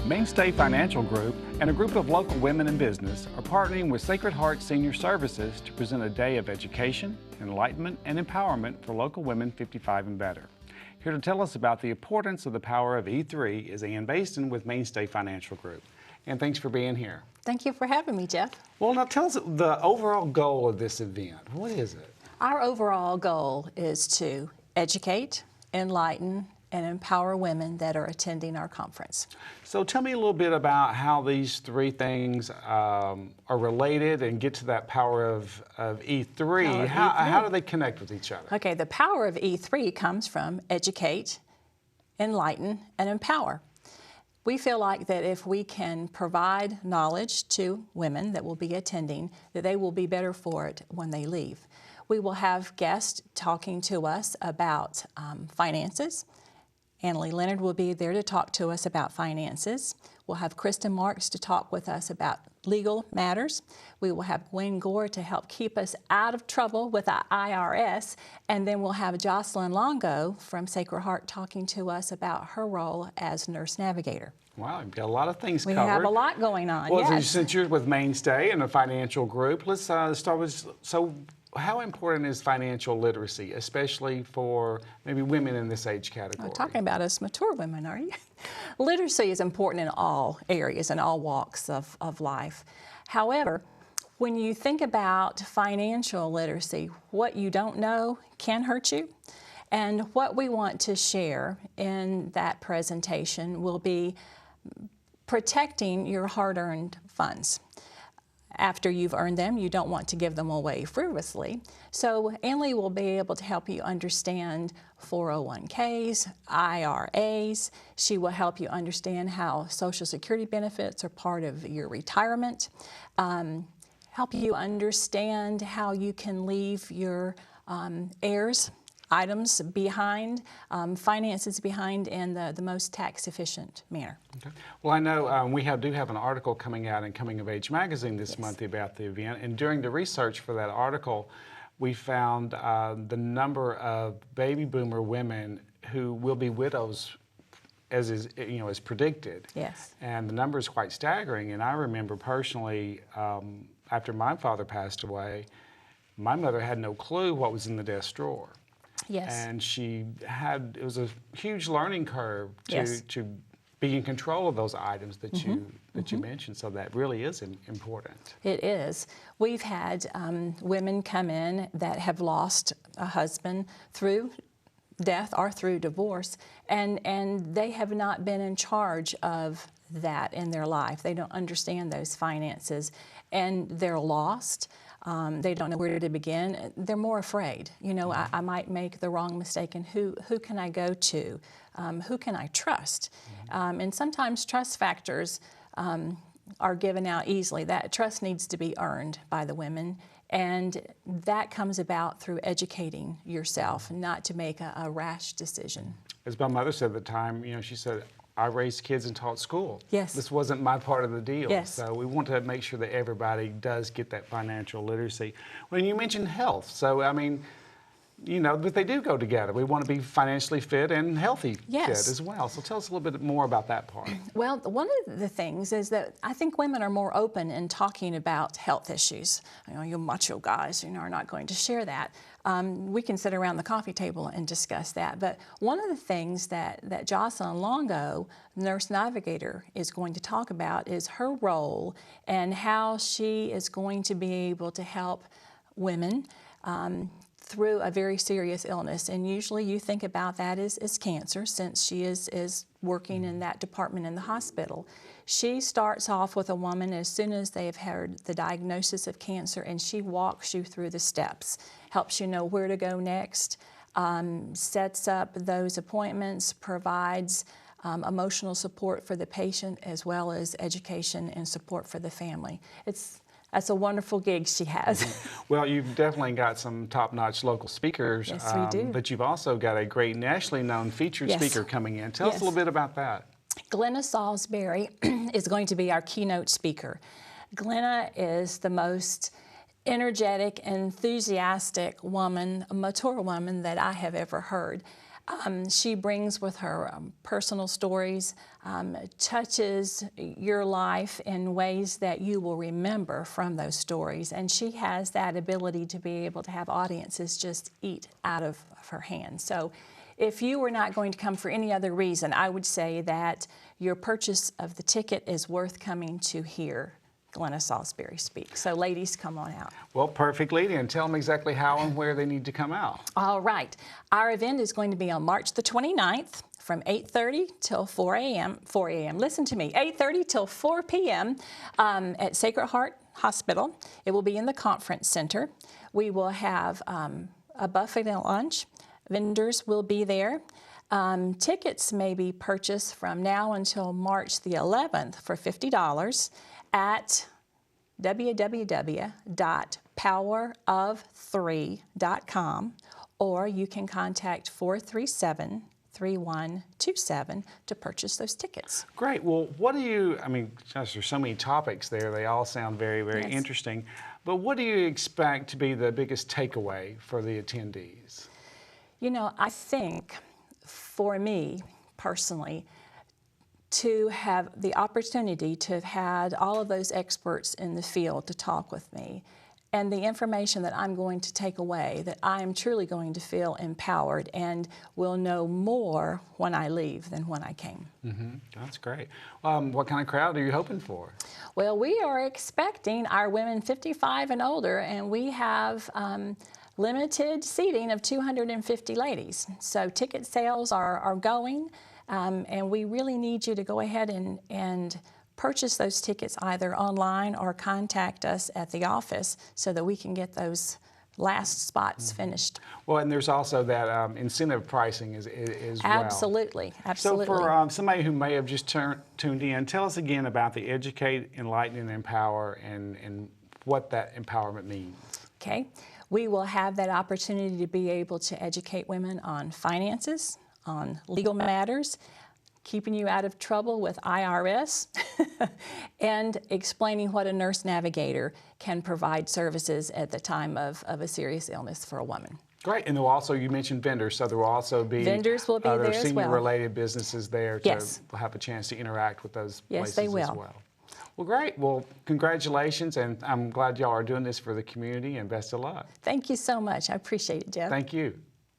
Mainstay Financial Group and a group of local women in business are partnering with Sacred Heart Senior Services to present a day of education, enlightenment, and empowerment for local women 55 and better. Here to tell us about the importance of the power of E3 is Basiden with Mainstay Financial Group. And thanks for being here. Thank you for having me, Jeff. Well, now tell us the overall goal of this event. What is it? Our overall goal is to educate, enlighten, and empower women that are attending our conference. So tell me a little bit about how these three things are related and get to that power of E3. How do they connect with each other? Okay, the power of E3 comes from educate, enlighten, and empower. We feel like that if we can provide knowledge to women that will be attending, that they will be better for it when they leave. We will have guests talking to us about finances. Annalie Leonard will be there to talk to us about finances. We'll have Kristen Marks to talk with us about legal matters. We will have Gwen Gore to help keep us out of trouble with our IRS. And then we'll have Jocelyn Longo from Sacred Heart talking to us about her role as nurse navigator. Wow, you've got a lot of things covered. We have a lot going on, well, yes. Since you're with Mainstay and a financial group, let's start with, how important is financial literacy, especially for maybe women in this age category? You're talking about us mature women, are you? Literacy is important in all areas and all walks of life. However, when you think about financial literacy, what you don't know can hurt you. And what we want to share in that presentation will be protecting your hard-earned funds. After you've earned them, you don't want to give them away frivolously. So Annalie will be able to help you understand 401ks, IRAs. She will help you understand how Social Security benefits are part of your retirement, help you understand how you can leave your heirs items behind, finances behind in the most tax-efficient manner. Okay. Well, I know we do have an article coming out in Coming of Age magazine this month about the event, and during the research for that article, we found the number of baby boomer women who will be widows as predicted. Yes. And the number is quite staggering. And I remember personally, after my father passed away, my mother had no clue what was in the desk drawer. Yes. And it was a huge learning curve to be in control of those items that you mentioned. So that really is important. It is. We've had women come in that have lost a husband through death or through divorce, and they have not been in charge of that in their life. They don't understand those finances, and they're lost. They don't know where to begin. They're more afraid. You know, I might make the wrong mistake, and who can I go to? Who can I trust? And sometimes trust factors are given out easily. That trust needs to be earned by the women, and that comes about through educating yourself, not to make a rash decision. As my mother said at the time, she said, I raised kids and taught school. Yes. This wasn't my part of the deal. Yes. So we want to make sure that everybody does get that financial literacy. When you mentioned health, so I mean, but they do go together. We want to be financially fit and healthy fit as well. So tell us a little bit more about that part. Well, one of the things is that I think women are more open in talking about health issues. You macho guys, are not going to share that. We can sit around the coffee table and discuss that. But one of the things that Jocelyn Longo, nurse navigator, is going to talk about is her role and how she is going to be able to help women through a very serious illness. And usually you think about that as cancer, since she is working in that department in the hospital. She starts off with a woman as soon as they've heard the diagnosis of cancer, and she walks you through the steps, helps you know where to go next, sets up those appointments, provides emotional support for the patient, as well as education and support for the family. That's a wonderful gig she has. Well, you've definitely got some top-notch local speakers. Yes, we do. But you've also got a great nationally known featured speaker coming in. Tell us a little bit about that. Glenna Salisbury is going to be our keynote speaker. Glenna is the most energetic, enthusiastic woman, a mature woman that I have ever heard. She brings with her personal stories, touches your life in ways that you will remember from those stories. And she has that ability to be able to have audiences just eat out of her hand. So if you were not going to come for any other reason, I would say that your purchase of the ticket is worth coming to hear Glenna Salisbury speak. So ladies, come on out. Well, perfect, Lady, and tell them exactly how and where they need to come out. All right. Our event is going to be on March the 29th from 8:30 till 4 a.m. 4 a.m. Listen to me, 8:30 till 4 p.m. At Sacred Heart Hospital. It will be in the conference center. We will have a buffet and lunch. Vendors will be there. Tickets may be purchased from now until March the 11th for $50 at www.powerof3.com, or you can contact 437-3127 to purchase those tickets. Great. Well, what do you, I mean, gosh, there's so many topics there. They all sound very, very Yes. interesting. But what do you expect to be the biggest takeaway for the attendees? You know, I think for me personally, to have the opportunity to have had all of those experts in the field to talk with me, and the information that I'm going to take away, that I am truly going to feel empowered and will know more when I leave than when I came. That's great. What kind of crowd are you hoping for? Well, we are expecting our women 55 and older, and we have limited seating of 250 ladies. So ticket sales are going. And we really need you to go ahead and purchase those tickets either online or contact us at the office so that we can get those last spots finished. Well, and there's also that incentive pricing as well. Absolutely, absolutely. So for somebody who may have just tuned in, tell us again about the Educate, Enlighten, and Empower and what that empowerment means. Okay. We will have that opportunity to be able to educate women on finances, on legal matters, keeping you out of trouble with IRS, and explaining what a nurse navigator can provide services at the time of a serious illness for a woman. Great, and you mentioned vendors, so there will also be vendors will be there as well. Senior-related businesses there to Yes. have a chance to interact with those Yes, places they will. as well. Well, great. Well, congratulations, and I'm glad y'all are doing this for the community, and best of luck. Thank you so much. I appreciate it, Jeff. Thank you.